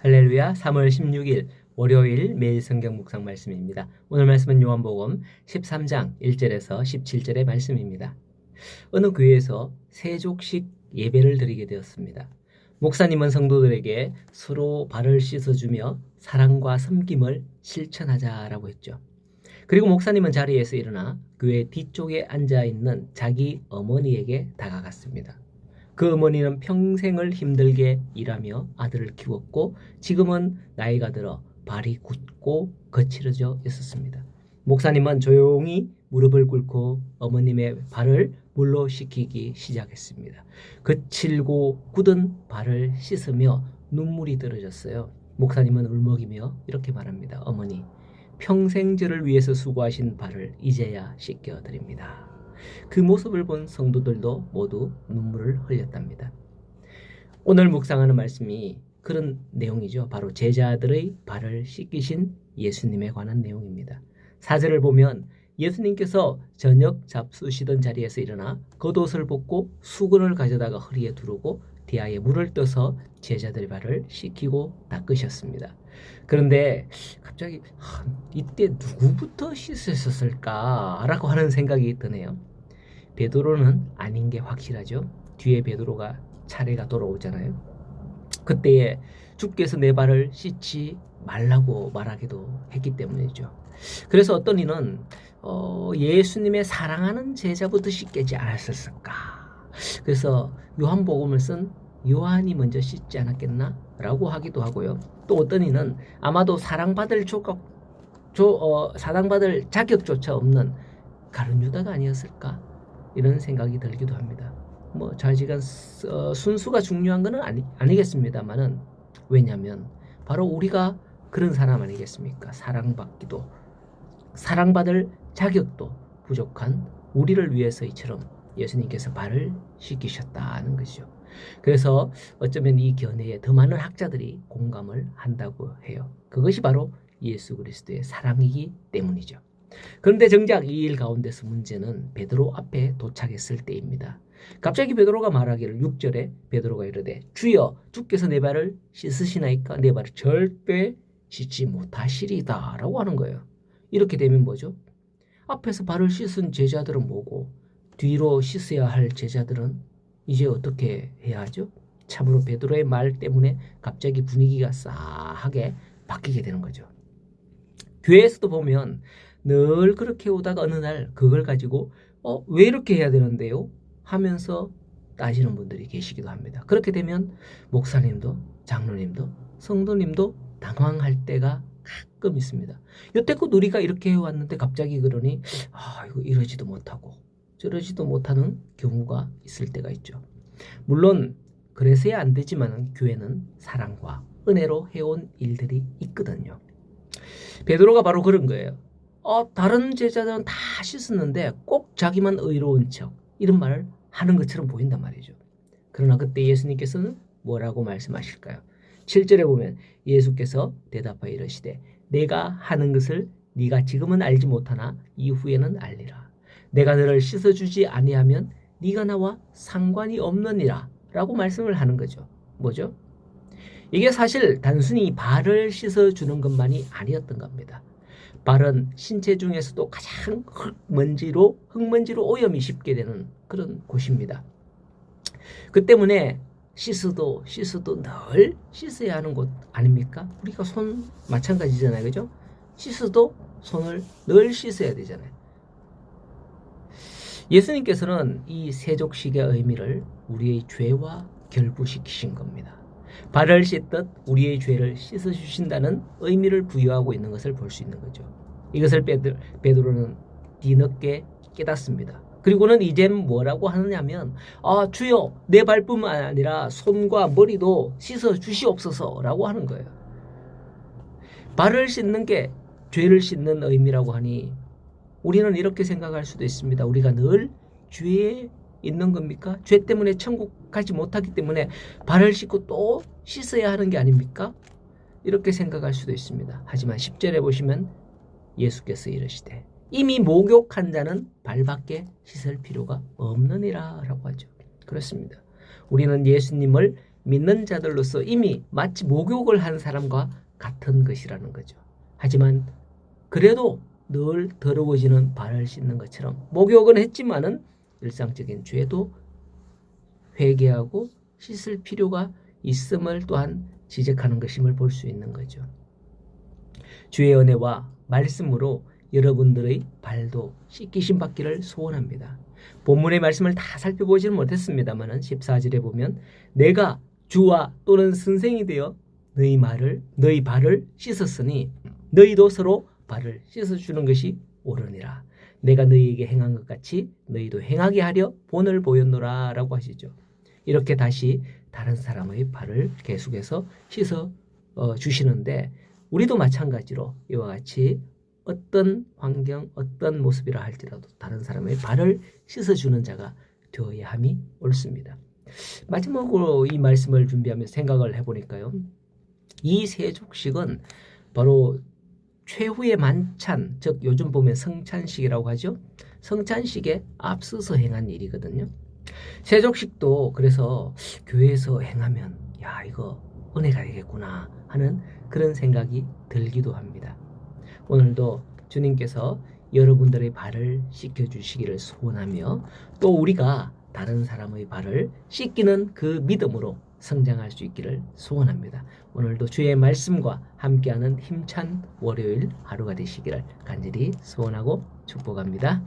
할렐루야. 3월 16일 월요일 매일 성경 묵상 말씀입니다. 오늘 말씀은 요한복음 13장 1절에서 17절의 말씀입니다. 어느 교회에서 세족식 예배를 드리게 되었습니다. 목사님은 성도들에게 서로 발을 씻어주며 사랑과 섬김을 실천하자라고 했죠. 그리고 목사님은 자리에서 일어나 교회 뒤쪽에 앉아있는 자기 어머니에게 다가갔습니다. 그 어머니는 평생을 힘들게 일하며 아들을 키웠고 지금은 나이가 들어 발이 굳고 거칠어져 있었습니다. 목사님은 조용히 무릎을 꿇고 어머님의 발을 물로 씻기기 시작했습니다. 거칠고 굳은 발을 씻으며 눈물이 떨어졌어요. 목사님은 울먹이며 이렇게 말합니다. 어머니, 평생 저를 위해서 수고하신 발을 이제야 씻겨드립니다. 그 모습을 본 성도들도 모두 눈물을 흘렸답니다. 오늘 묵상하는 말씀이 그런 내용이죠. 바로 제자들의 발을 씻기신 예수님에 관한 내용입니다. 4절을 보면 예수님께서 저녁 잡수시던 자리에서 일어나 겉옷을 벗고 수건을 가져다가 허리에 두르고 대야에 물을 떠서 제자들의 발을 씻기고 닦으셨습니다. 그런데 갑자기 이때 누구부터 씻으셨을까라고 하는 생각이 드네요. 베드로는 아닌 게 확실하죠. 뒤에 베드로가 차례가 돌아오잖아요. 그때에 주께서 내 발을 씻지 말라고 말하기도 했기 때문이죠. 그래서 어떤 이는 예수님의 사랑하는 제자부터 씻기지 않았을까. 그래서 요한복음을 쓴 요한이 먼저 씻지 않았겠나? 라고 하기도 하고요. 또 어떤 이는 아마도 사랑받을 자격조차 없는 가룟 유다가 아니었을까? 이런 생각이 들기도 합니다. 좌지간 순수가 중요한 것은 아니겠습니다만은 왜냐하면 바로 우리가 그런 사람 아니겠습니까? 사랑받을 자격도 부족한 우리를 위해서 이처럼 예수님께서 발을 씻기셨다는 것이죠. 그래서 어쩌면 이 견해에 더 많은 학자들이 공감을 한다고 해요. 그것이 바로 예수 그리스도의 사랑이기 때문이죠. 그런데 정작 이 일 가운데서 문제는 베드로 앞에 도착했을 때입니다. 갑자기 베드로가 말하기를 6절에 베드로가 이르되 주여 주께서 내 발을 씻으시나이까? 내 발을 절대 씻지 못하시리다 라고 하는 거예요. 이렇게 되면 뭐죠? 앞에서 발을 씻은 제자들은 뭐고 뒤로 씻어야 할 제자들은 이제 어떻게 해야 하죠? 참으로 베드로의 말 때문에 갑자기 분위기가 싸하게 바뀌게 되는 거죠. 교회에서도 보면 늘 그렇게 오다가 어느 날 그걸 가지고 왜 이렇게 해야 되는데요? 하면서 따지는 분들이 계시기도 합니다. 그렇게 되면 목사님도 장로님도 성도님도 당황할 때가 가끔 있습니다. 여태껏 우리가 이렇게 해왔는데 갑자기 그러니 이거 이러지도 못하고 저러지도 못하는 경우가 있을 때가 있죠. 물론 그래서야 안 되지만 교회는 사랑과 은혜로 해온 일들이 있거든요. 베드로가 바로 그런 거예요. 다른 제자들은 다 씻었는데 꼭 자기만 의로운 척 이런 말을 하는 것처럼 보인단 말이죠. 그러나 그때 예수님께서는 뭐라고 말씀하실까요? 7절에 보면 예수께서 대답하여 이르시되 내가 하는 것을 네가 지금은 알지 못하나 이후에는 알리라. 내가 너를 씻어주지 아니하면 네가 나와 상관이 없느니라 라고 말씀을 하는 거죠. 뭐죠? 이게 사실 단순히 발을 씻어주는 것만이 아니었던 겁니다. 발은 신체 중에서도 가장 흙먼지로 오염이 쉽게 되는 그런 곳입니다. 그 때문에 씻어도 늘 씻어야 하는 곳 아닙니까? 우리가 손 마찬가지잖아요. 그죠? 씻어도 손을 늘 씻어야 되잖아요. 예수님께서는 이 세족식의 의미를 우리의 죄와 결부시키신 겁니다. 발을 씻듯 우리의 죄를 씻어주신다는 의미를 부여하고 있는 것을 볼 수 있는 거죠. 이것을 베드로는 뒤늦게 깨닫습니다. 그리고는 이젠 뭐라고 하느냐면 주여 내 발뿐만 아니라 손과 머리도 씻어주시옵소서 라고 하는 거예요. 발을 씻는 게 죄를 씻는 의미라고 하니 우리는 이렇게 생각할 수도 있습니다. 우리가 늘 죄에 있는 겁니까? 죄 때문에 천국 가지 못하기 때문에 발을 씻고 또 씻어야 하는 게 아닙니까? 이렇게 생각할 수도 있습니다. 하지만 10절에 보시면 예수께서 이르시되 이미 목욕한 자는 발밖에 씻을 필요가 없느니라 라고 하죠. 그렇습니다. 우리는 예수님을 믿는 자들로서 이미 마치 목욕을 한 사람과 같은 것이라는 거죠. 하지만 그래도 늘 더러워지는 발을 씻는 것처럼 목욕은 했지만은 일상적인 죄도 회개하고 씻을 필요가 있음을 또한 지적하는 것임을 볼 수 있는 거죠. 주의 은혜와 말씀으로 여러분들의 발도 씻기심 받기를 소원합니다. 본문의 말씀을 다 살펴보지는 못했습니다만 14절에 보면 내가 주와 또는 선생이 되어 너희 발을 씻었으니 너희도 서로 발을 씻어주는 것이 옳으니라. 내가 너희에게 행한 것 같이 너희도 행하게 하려 본을 보였노라 라고 하시죠. 이렇게 다시 다른 사람의 발을 계속해서 씻어 주시는데 우리도 마찬가지로 이와 같이 어떤 환경, 어떤 모습이라 할지라도 다른 사람의 발을 씻어주는 자가 되어야 함이 옳습니다. 마지막으로 이 말씀을 준비하면서 생각을 해보니까요. 이 세족식은 바로 최후의 만찬, 즉 요즘 보면 성찬식이라고 하죠. 성찬식에 앞서서 행한 일이거든요. 세족식도 그래서 교회에서 행하면 야 이거 은혜가 되겠구나 하는 그런 생각이 들기도 합니다. 오늘도 주님께서 여러분들의 발을 씻겨주시기를 소원하며 또 우리가 다른 사람의 발을 씻기는 그 믿음으로 성장할 수 있기를 소원합니다. 오늘도 주의 말씀과 함께하는 힘찬 월요일 하루가 되시기를 간절히 소원하고 축복합니다.